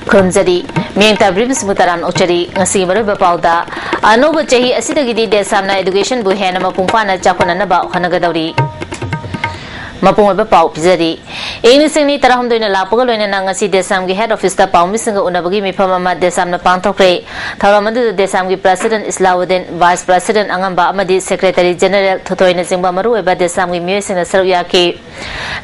Khunjari, Mienta Bribs Mutaran Ochari, Nasi Maruba Pauda, Anoba Chahi, Asitagidi de Samna Education Buhana Mapumpana Chapanaba, Hanagadori. Mapung Pau Pizari. Anything Tarahum doing a lapogal and Nangasi Desamgi head office the Pau missing Unabagi Mipama Desamna Pantokre, Taramadu Desamgi President Islawuddin, Vice President Angamba Amadi, Secretary General Totoina Zimbamaru, but Desamgi Mus in the Saryaki.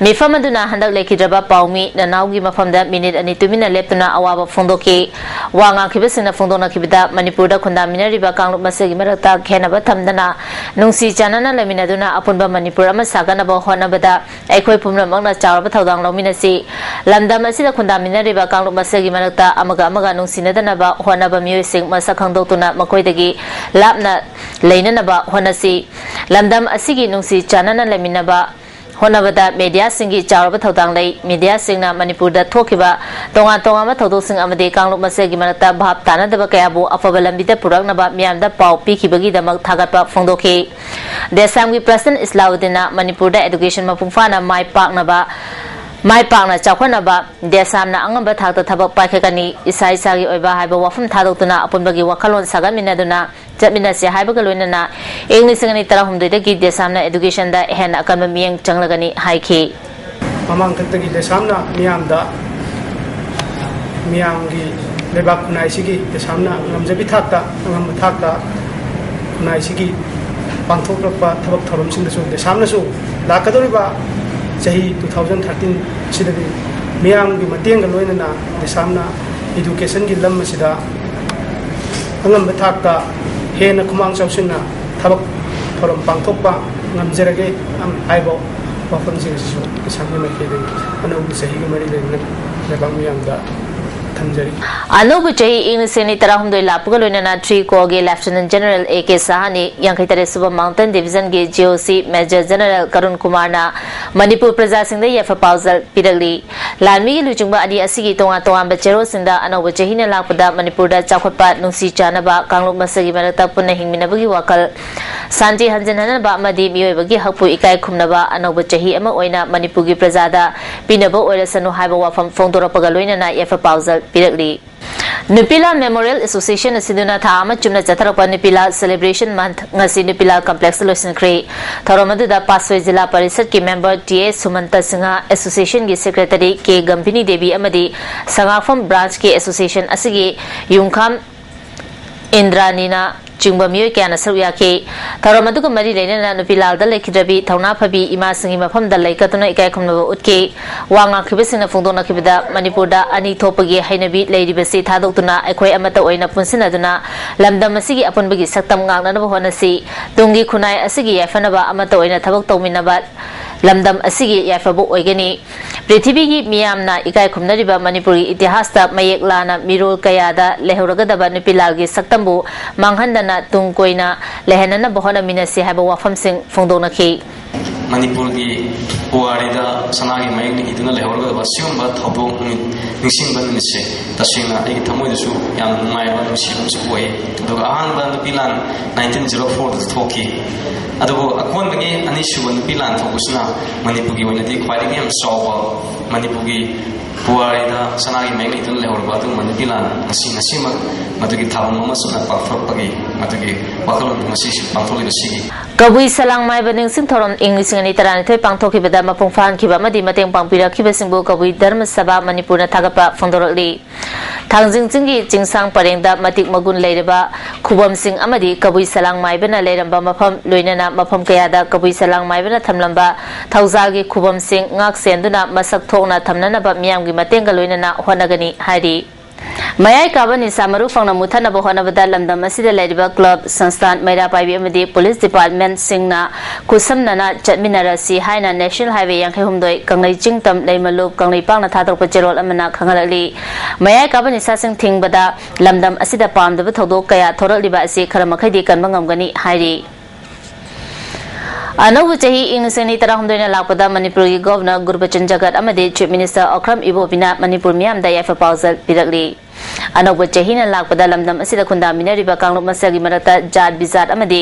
Mifamaduna Handa Laki Draba Paumi, the Naugi Mafam that minute and Itumina Leptuna Awaba Fondoke, Wanga Kibis in the Fondona Kibida, Manipura Kundamina Riba Kang Masagi Marata, Kenabatamdana, Nungsi Janana Laminaduna, Apunba Manipurama Saganaba Honabada. Equip Pumana Charba Tadang Lominasi, Lambda Masida Kundamina Riba Kang Masagi Marata, Amagamaga Nusinadaba, Honaba Music, Masakandotuna, Makoidagi, Labna, Lananaba, Honasi, Lambdam Asigi Nunsi, Chanana Laminaba. Honavada media singi charba thodang lay media singna Manipur da thokiba tonga tonga ma thodo sing amade kanglo masagi manata bhab tana daba kayabo afabalambida purak naba miyamda pau pikibagi damak thagatpa phongdoke Desamgi President Islawuddin Manipur da education mapungfana mai pak naba Mai Pangna Chakwanaba, Desamna Angamba Tata Tabak Pakani, Isai Sagi Oba Haiba Wafum Tadotuna, upon Bagi Wakalon Sagaminaduna, Jaminasi Haibagaluna, English and Tarahum de Gi Desamna Education da Hen Akamamiang Changlagani Haiki. Among the Desamna, Miamda Miangi, Lebak Naisigi, Desamna, Namjabitata, Namatata, Naisigi, Pantopa, Tabak Torum Sindasu, Desamnasu, Lakadoriba. Jahi 2013 sidadi miyam gi mateng ga loina na desamna education gi lam masida angam bathak ta hena khumang chawsinna thabak thoram pangthokpa ngamjerage am aibo wafam sing su desamna na ke de ana u jahi gi mari le na bang miyam da Anobu Jahi English and Tarahum de Lapugolina 3 Kogi Lieutenant General A.K. Sahani, Yankitare Super Mountain Division G GOC Major General Karun Kumarna, Manipur Prasasing the Yafa Pausal Pidagli, Lami Lujumba Adi Asigi Tonga Toam Bacheros in the Anobu Jahina Lapuda, Manipurda Chakopat, Nusi Chanaba, Kanglu Masagi Marata Punahing Minabugi Wakal, Santi Hanjanaba Madi Mioebagi Hapu Ikai Kumnaba, Anobu Jahi Emma Oina, Manipugi Prasada, Pinabo Oresano Haiba from Fondora Pagaloina Yafa Pausal. Nupila Memorial Association Siduna Thama Chumna Jatarapa Nupila Celebration Month Ngasi Nupila Complex Solution Cree Tharamadu da Pasway Zilla Parisat ki member T.A. Sumanta Singha Association ki Secretary K. Gampini Devi Amadi Sangafam Branch ki Association Asigi Yungkam Indranina Chingba Mio Kana Saryaki Taramadu Mari Lena Nupila the Lake Drabi Tauna Pabi Ima Singima from the Lake Katuna Ikakum Utke Wanga Kibisina Fundona Kibida Manipurda Ani Topagi Hainabi Lady Basi Tadotuna Equa Amata Oina Punsinaduna Lambda Masigi upon Bigi Satam Gana Honasi Dungi Kunai Asigi Yafanaba Amata Oina Tabak Tominabat Lamdam Asigi Yafabu Oigani Pritibigi Miamna Ikai Kumnariba Manipuri Itihasta Mayek Lana Mirul Kayada Lehuragadaba Nupilagi Satambu Manghandana Tungkoina Lehanana Bohana Minasi have a wafam sing Fondona K. Manipuri Puarida Sanagi Magni Iduna Lehorga was soon but Hobo Nixing Banisi, Tashina, Tamuisu, Yang Maibam Shim's way, the Ahan Pilan 1904 to Toki. Ado Akwangi an issue on the Pilan Tokusna, Manipugi when they quite again saw Manipugi Puarida Sanagi Magni to Lehorba to Manipilan, Sina Sima, Matugi Town, Masuna Pagi, Matugi, Bakal Masish, Pantoli City. Kabui Salang Maibaning Sintoron English and Itaranite Pangtoki Bedama Pongfan Kiba Madi Mateng Pampira Kibasimbo Kabui Dharma Saba Manipuna Tagapa Fondorali Tangzing Zingi Jingsang Parenda Matik Magun Ladeba Kubam Sing Amadi Kabui Salang Maibana Ladamba Mapam Luinana Mapam Kayada Kabui Salang Maibana Tamlamba Tauzagi Kubam Sing Ngak Senduna Masak Tona Tamnanaba Miamgi Matenga Luinana Honagani Hadi Mayai Kabani Samaru from Mutana Bohanabada Lamda Masida Ladiba Club, Sanstan, Maida Pai Police Department, Singna, Kusam Nana, Chatminara, Si Haina, National Highway, Yankahumdoi, Kangai Jingtam, Laimalu, Kangai Pang, Tato Pajero, Amana, Kangali. Mayai Kabani Sassing Ting Bada, Lamdam Asida Palm, the Vitodo Kaya, Total Libasi, Karamakadi, Kanbangam Gani, Heidi. अनौब चाही इंग सेनी तरहमदोइना लापदा मणिपुर की governor Gurbachan जगत अमदे chief minister अखरम इबोबिना Manipur मियामदा याफा पाउजल पिरगली अनौब चाहीना लापदा लमदम असिदा खुंदामिनरिबा कांगलुप मसगी मरक्ता जात बिजात अमदे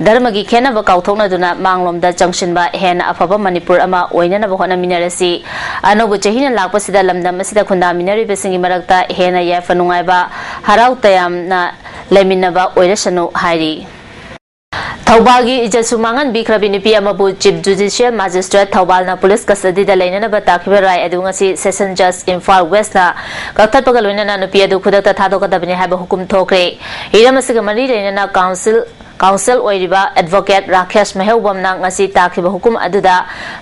धर्मगी खेनब काउथोकनादुना मांगलोमदा चंगशिनबा हेन अफबा मणिपुर अमा ओइननब होनामिनरसी अनौब चाहीना लापसिदा लमदम असिदा खुंदामिनरिबसिंगी मरक्ता हेन याफा नुंगाइबा हराउ तयामना लेमिनबा ओइरसनु हाइरी थौबालगी इज्जतसु मांगन बिख्रबी नुपी अमबु chief judicial magistrate थौबालना police कस्टडीदा लेननबा ताखिबा राय अदु ngasi session जज इम्फाल वेस्ट ना कक्थटपगा लोइनना नुपी अदु खुदकता थादोकदबनि हाबा हुकुम थोक्रे हिरमसिगा मरी लेनना काउंसिल ओइरिबा एडवोकेट राकेश मेहबमना ngasi ताखिबा हुकुम अदुदा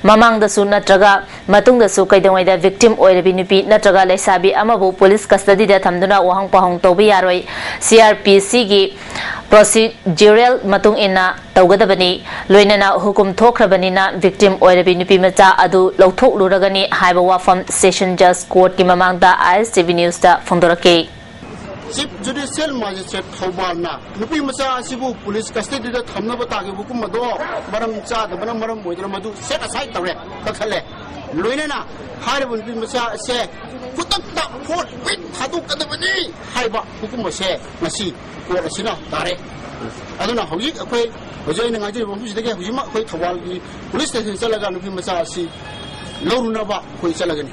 ममांगदसु नत्रगा मतुंगदसु कैदोंगैदा विक्टिम ओइरबी नुपी नत्रगा लेसाबी अमबु पुलिस कस्टडीदा थमदुना वहांग पहांग तोबि यारोय सीआरपीसी गी प्रोसीड्यूरल मतुंग इना तौगदबनी लोइनना हुकुम थोख्रबनिना विक्टिम ओइरबी नुपी मचा अदु लौथोकलुरगनी हाइबा वाफम सेशन जज कोर्ट की ममांगदा ISTV न्यूज दा फोंदोरके चीफ जुडिशियल मजिस्ट्रेट थौबालना नुपी मचा असिबु पुलिस कस्टडीदा थमनबा तागे हुकुम मदो मरम चादबना मरम ओइदना मदु सेट असाइड तौरे कखले लोइनना हाइबु नुपी मचा से कुतक्ता फोर्ट विथ थादोकदबनी हाइबा हुकुम से मसी कोर्ट असिना तारे अदुना हौजिक अखोय हजोइना ngaji बमसिदगे हजिमा अखोय थौबालगी पुलिस स्टेशन चलगा नुपी मचा असि लौरुनबा कोई चलगनी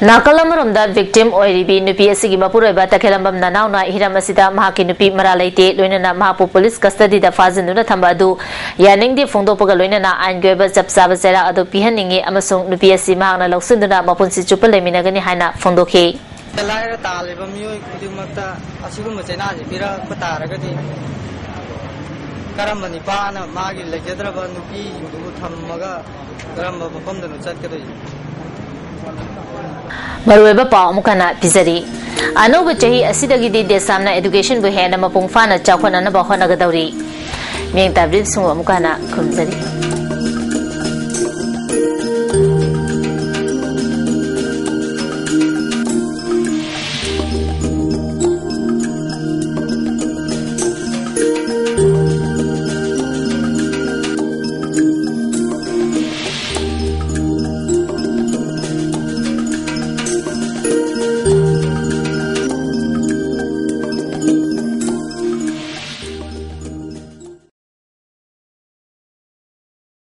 नाकलमरमदा विक्टिम ओइरिबी नुपी असिगी मपुरोइबा तखेलंबम नानाउना हिरमसिदा महाकी नुपी मरालैते लोइनना महापु पुलिस कस्टडीदा फाजिनुना थंबा अदु यानिंगदे फोंदोपगा लोइनना आइनगेबा चपसाबा चेरा अदु पिहनिंगे अमसुंग नुपी असि महाना लौसिंदुना मपुनसि चुप्पा लेमिनगनी हाइना फोंदोखे लाइरा तालेबा मियोय खुदिमक्ता असिगुम चेनाजि बिरा पतारगदि करम निपान मागी लेजद्रबा नुपी इंदु थम्मगा करम मफमदनु चटकदोय मरुएबा पाव मुकना पिजरी अनौब चाही असिदगिदि देसामना एजुकेशन बु हेना मपुंग फाना चाखोनना बा होनगदौरी मेंग ताब्रिब सुंग मुकना खुमजरी